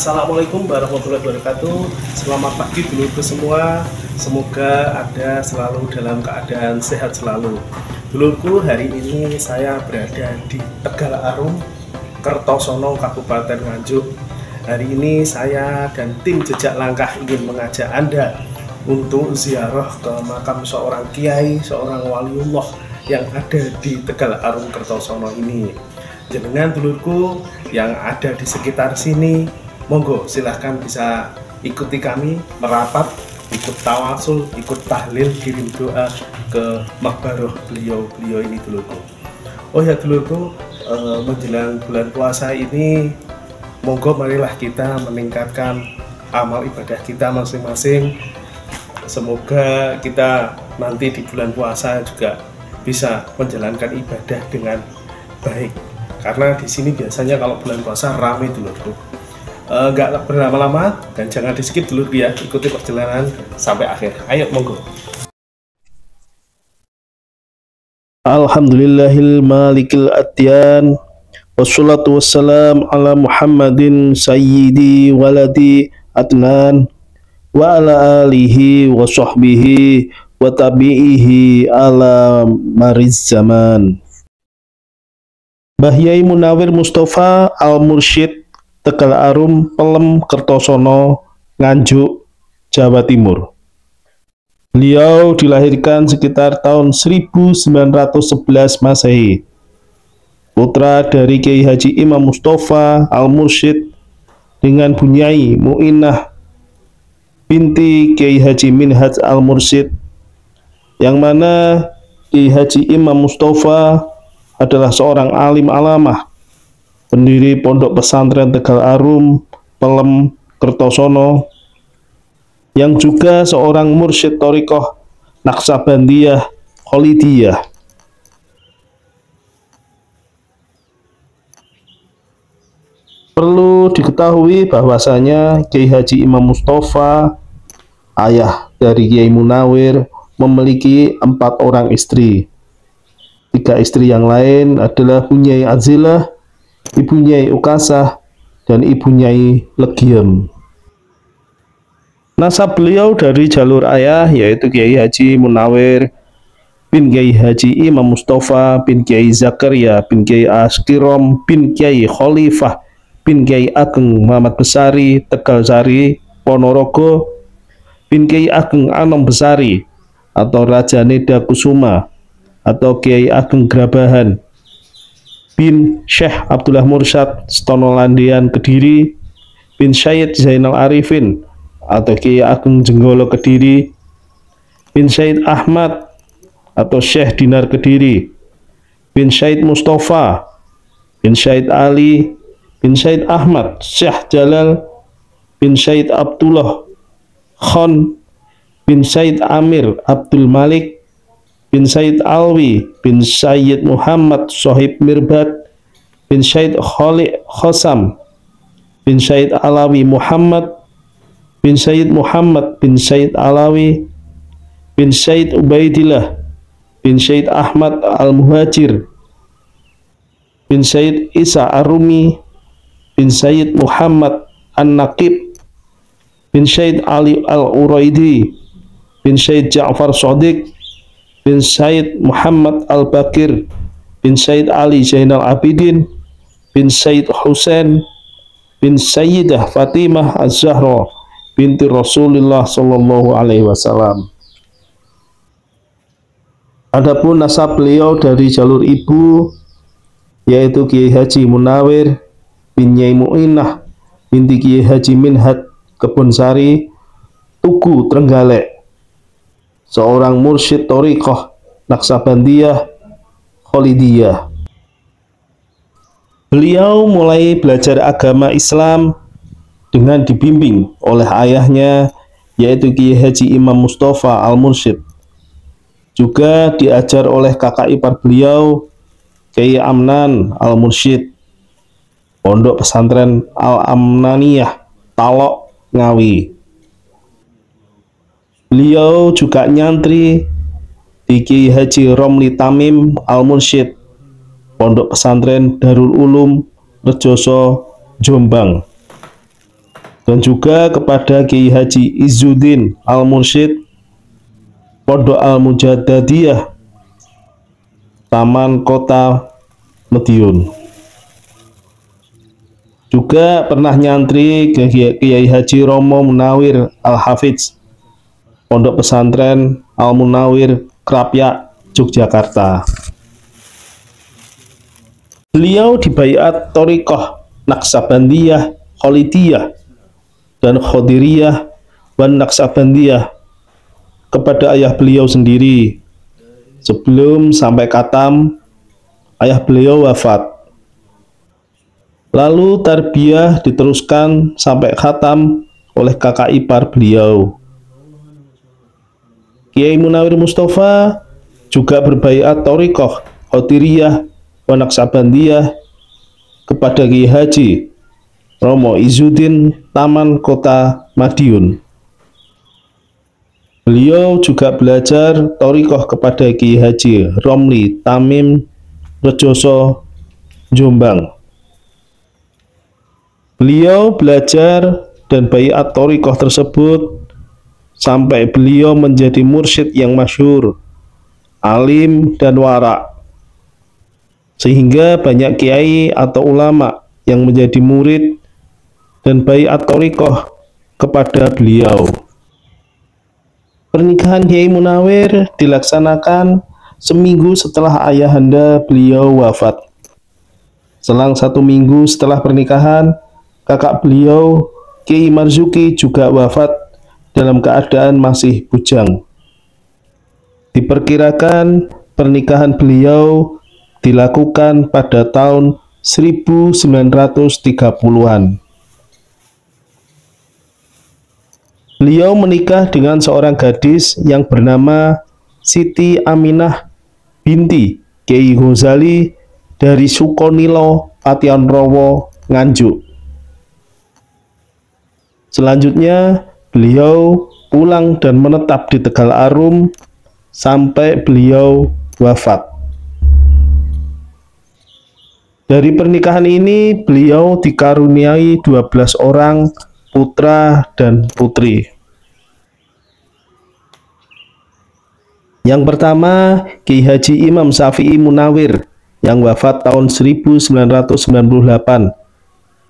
Assalamualaikum warahmatullahi wabarakatuh. Selamat pagi dulurku semua. Semoga Anda selalu dalam keadaan sehat selalu. Dulurku, hari ini saya berada di Tegal Arum, Kertosono, Kabupaten Nganjuk. Hari ini saya dan tim Jejak Langkah ingin mengajak Anda untuk ziarah ke makam seorang kiai, seorang waliullah yang ada di Tegal Arum Kertosono ini. Jenengan dulurku yang ada di sekitar sini, monggo silahkan bisa ikuti kami merapat, ikut tawasul, ikut tahlil, kirim doa ke makbaroh beliau ini dulurku. Oh ya dulurku, menjelang bulan puasa ini, monggo marilah kita meningkatkan amal ibadah kita masing-masing. Semoga kita nanti di bulan puasa juga bisa menjalankan ibadah dengan baik. Karena di sini biasanya kalau bulan puasa ramai dulurku. Nggak berlama-lama dan jangan di skip dulu ya, ikuti perjalanan sampai akhir. Ayo monggo. Alhamdulillahil malikil atyan, wassalatu wassalam ala Muhammadin sayyidi waladi adnan, wa ala alihi wa sahbihi wa tabi'ihi ala mariz zaman. Mbah Yai Munawir Mustafa Al-Mursyid, Tegal Arum, Pelem, Kertosono, Nganjuk, Jawa Timur. Beliau dilahirkan sekitar tahun 1911 Masehi. Putra dari Kiai Haji Imam Mustafa Al-Mursyid dengan Bunyai Mu'inah binti Kiai Haji Minhaj Al-Mursyid, yang mana Kiai Haji Imam Mustafa adalah seorang alim alamah, pendiri Pondok Pesantren Tegal Arum, Pelem, Kertosono, yang juga seorang mursyid thariqah Naqsabandiyah Khalidiyah. Perlu diketahui bahwasanya Kiai Haji Imam Mustafa, ayah dari Kiai Munawir, memiliki 4 orang istri. 3 istri yang lain adalah Bunyai Azilah, Ibu Nyai Ukasah, dan Ibu Nyai Legiem. Nasab beliau dari jalur ayah yaitu Kiai Haji Munawir bin Kiai Haji Imam Mustafa bin Kiai Zakaria bin Kiai Askirom bin Kiai Khalifah bin Kiai Ageng Muhammad Besari Tegal Sari Ponorogo bin Kiai Ageng Anom Besari atau Raja Neda Kusuma atau Kiai Ageng Grabahan bin Syekh Abdullah Mursyad Stonolandian Kediri bin Syed Zainal Arifin atau Kiai Ageng Jenggolo Kediri bin Syed Ahmad atau Syekh Dinar Kediri bin Syed Mustafa bin Syed Ali bin Syed Ahmad Syekh Jalal bin Syed Abdullah Khan bin Syed Amir Abdul Malik bin Syed Alwi bin Syed Muhammad Sohib Mirbat bin Syed Khalid Khosam bin Syed Alawi Muhammad bin Syed Muhammad bin Syed Alawi bin Syed Ubaidillah bin Syed Ahmad Al-Muhajir bin Syed Isa Arumi bin Syed Muhammad An-Naqib bin Syed Ali Al-Uraidi bin Syed Ja'far Shadiq bin Syed Muhammad Al-Bakir bin Syed Ali Zainal Abidin bin Syed Husain bin Sayyidah Fatimah Az-Zahra binti Rasulullah Sallallahu Alaihi Wasallam. Adapun nasab beliau dari jalur ibu yaitu Kiai Haji Munawir bin Nyai Mu'inah binti Kiai Haji Minhaj Kebonsari Tugu Trenggalek, seorang mursyid thariqah Naqsabandiyah Khalidiyah. Beliau mulai belajar agama Islam dengan dibimbing oleh ayahnya yaitu Kiai Haji Imam Mustafa Al-Mursyid. Juga diajar oleh kakak ipar beliau Kiai Amnan Al-Mursyid, Pondok Pesantren Al-Amnaniyah Talok Ngawi. Beliau juga nyantri di Kiai Haji Romli Tamim Al-Mursyid, Pondok Pesantren Darul Ulum Rejoso, Jombang. dan juga kepada Kiai Haji Izzuddin Al-Mursyid Pondok Al-Mujaddadiyah Taman Kota Madiun. Juga pernah nyantri ke Kiai Haji Romo Munawir Al-Hafidz Pondok Pesantren Al-Munawir Krapyak, Yogyakarta. Beliau dibaiat Thariqah Naksabandiyah, Kholidiyah, dan Khodiriyah dan Naksabandiyah kepada ayah beliau sendiri. Sebelum sampai khatam, ayah beliau wafat. Lalu tarbiyah diteruskan sampai khatam oleh kakak ipar beliau. Kiai Munawir Mustafa juga berbaiat Thariqah Khodiriyah wa Naksabandiyah kepada Kiai Haji Romo Izzuddin Taman Kota Madiun. Beliau juga belajar Thariqah kepada Kiai Haji Romli Tamim Rejoso, Jombang. Beliau belajar dan baiat Thariqah tersebut sampai beliau menjadi mursyid yang masyhur, alim dan wara, sehingga banyak kiai atau ulama yang menjadi murid dan baiat Thariqah kepada beliau. Pernikahan Kiai Munawir dilaksanakan seminggu setelah ayahanda beliau wafat. Selang 1 minggu setelah pernikahan, kakak beliau Kiai Marzuki juga wafat dalam keadaan masih bujang. Diperkirakan pernikahan beliau dilakukan pada tahun 1930-an. Beliau menikah dengan seorang gadis yang bernama Siti Aminah binti Kiai Ghazali dari Sukonilo, Patianrowo, Nganjuk. Selanjutnya, beliau pulang dan menetap di Tegal Arum sampai beliau wafat. Dari pernikahan ini, beliau dikaruniai 12 orang putra dan putri. Yang pertama, Kiai Haji Imam Syafi'i Munawir yang wafat tahun 1998,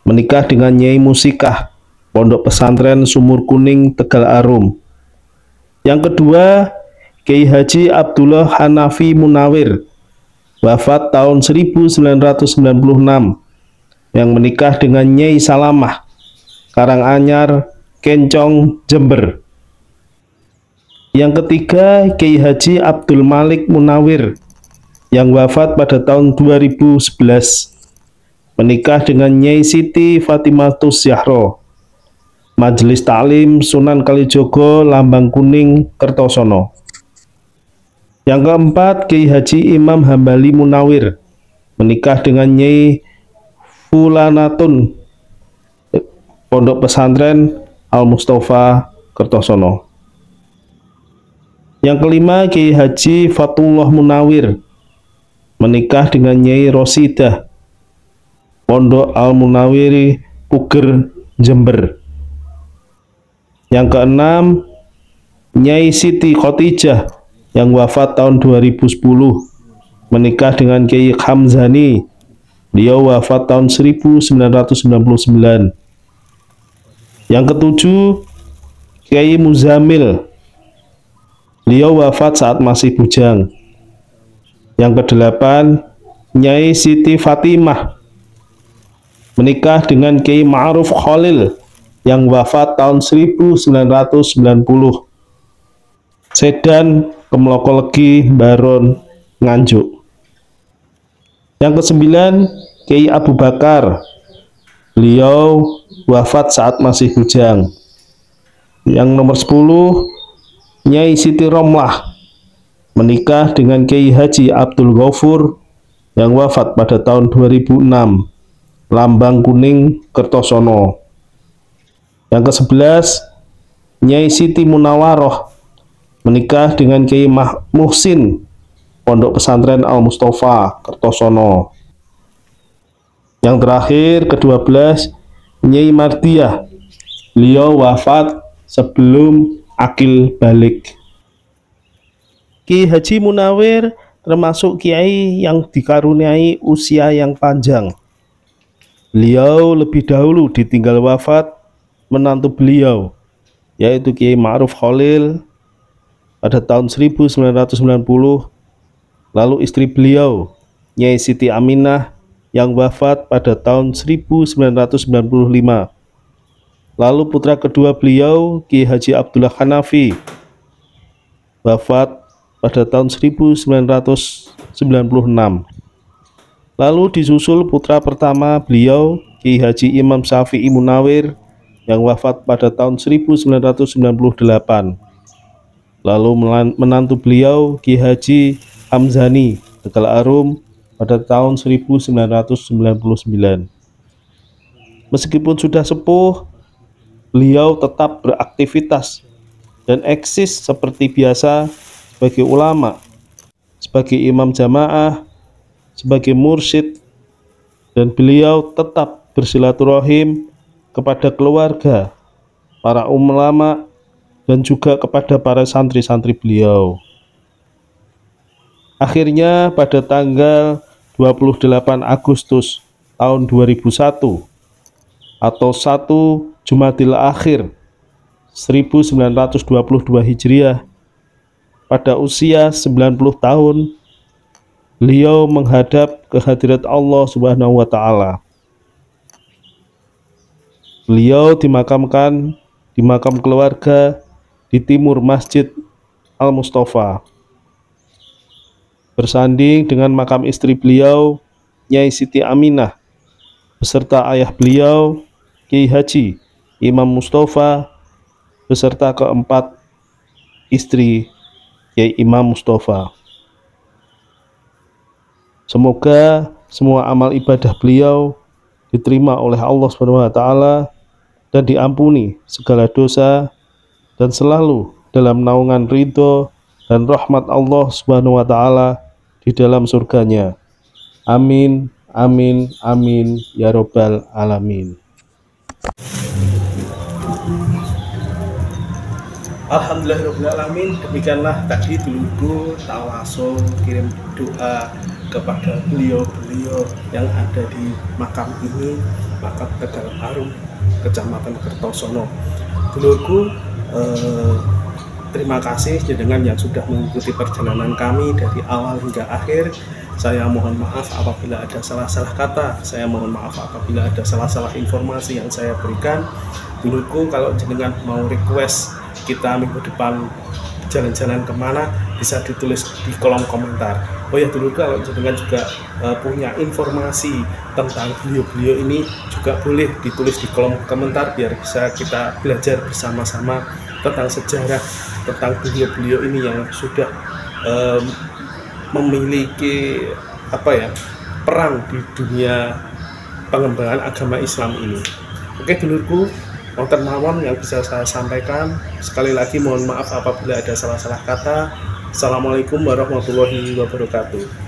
menikah dengan Nyai Musikah, Pondok Pesantren Sumur Kuning, Tegal Arum. Yang kedua, Kiai Haji Abdullah Hanafi Munawir, wafat tahun 1996, yang menikah dengan Nyai Salamah, Karanganyar, Kencong, Jember. Yang ketiga, Kiai Haji Abdul Malik Munawir yang wafat pada tahun 2011, menikah dengan Nyai Siti Fatimatus Zahra, Majelis Taklim Sunan Kalijogo, Lambang Kuning, Kertosono. Yang keempat, Kiai Haji Imam Hambali Munawir, menikah dengan Nyai Fulanatun, Pondok Pesantren Al-Mustafa, Kertosono. Yang kelima, Kiai Haji Fatullah Munawir, menikah dengan Nyai Rosidah, Pondok Al-Munawiri, Puger, Jember. Yang keenam, Nyai Siti Khotijah yang wafat tahun 2010, menikah dengan Kiai Hamzani, beliau wafat tahun 1999. Yang ketujuh, Kiai Muzamil, beliau wafat saat masih bujang. Yang kedelapan, Nyai Siti Fatimah, menikah dengan Kiai Ma'ruf Khalil yang wafat tahun 1990, Sedan, Kemlokolegi, Baron, Nganjuk. Yang kesembilan, Kiai Abu Bakar, beliau wafat saat masih bujang. Yang nomor 10, Nyai Siti Romlah, menikah dengan Kiai Haji Abdul Ghafur yang wafat pada tahun 2006, Lambang Kuning, Kertosono. Yang ke-11, Nyai Siti Munawaroh, menikah dengan Kiai Muhsin, Pondok Pesantren Al-Mustafa, Kertosono. Yang terakhir, ke-12, Nyai Mardiyah, Beliau wafat sebelum akil balik. Ki Haji Munawir termasuk kiai yang dikaruniai usia yang panjang. Beliau lebih dahulu ditinggal wafat menantu beliau, yaitu Kiai Ma'ruf Khalil pada tahun 1990. Lalu istri beliau, Nyai Siti Aminah, yang wafat pada tahun 1995. Lalu putra kedua beliau, Kiai Haji Abdullah Hanafi, wafat pada tahun 1996. Lalu disusul putra pertama beliau, Kiai Haji Imam Syafi'i Munawir, yang wafat pada tahun 1998. Lalu menantu beliau, Kiai Haji Hamzani Tegal Arum, pada tahun 1999. Meskipun sudah sepuh, beliau tetap beraktivitas dan eksis seperti biasa sebagai ulama, sebagai imam jamaah, sebagai mursyid, dan beliau tetap bersilaturahim kepada keluarga, para ulama, dan juga kepada para santri-santri beliau. Akhirnya pada tanggal 28 Agustus tahun 2001 atau 1 Jumadil Akhir 1922 Hijriah, pada usia 90 tahun, beliau menghadap ke hadirat Allah Subhanahu wa Ta'ala. Beliau dimakamkan di makam keluarga di timur Masjid Al-Mustafa, bersanding dengan makam istri beliau, Nyai Siti Aminah, beserta ayah beliau, Kiai Haji Imam Mustafa, beserta keempat istri Kiai Imam Mustafa. Semoga semua amal ibadah beliau diterima oleh Allah Subhanahu wa Ta'ala dan diampuni segala dosa, dan selalu dalam naungan ridho dan rahmat Allah Subhanahu wa Ta'ala di dalam surganya. Amin, amin, amin, ya robbal alamin. Alhamdulillahirrahmanirrahim. Demikianlah tadi dulu tawasul kirim doa kepada beliau-beliau yang ada di makam ini, makam Tegal Arum, Kecamatan Kertosono. Dulurku, terima kasih jenengan yang sudah mengikuti perjalanan kami dari awal hingga akhir. Saya mohon maaf apabila ada salah-salah kata, saya mohon maaf apabila ada salah-salah informasi yang saya berikan. Dulurku, kalau jenengan mau request kita minggu depan jalan-jalan kemana, bisa ditulis di kolom komentar. Oh ya dulurku, kalau jenengan juga punya informasi tentang beliau-beliau ini, juga boleh ditulis di kolom komentar biar bisa kita belajar bersama-sama tentang sejarah, tentang beliau-beliau ini yang sudah memiliki peran di dunia pengembangan agama Islam ini. Oke dulurku, wonten mawon yang bisa saya sampaikan. Sekali lagi mohon maaf apabila ada salah-salah kata. Assalamualaikum warahmatullahi wabarakatuh.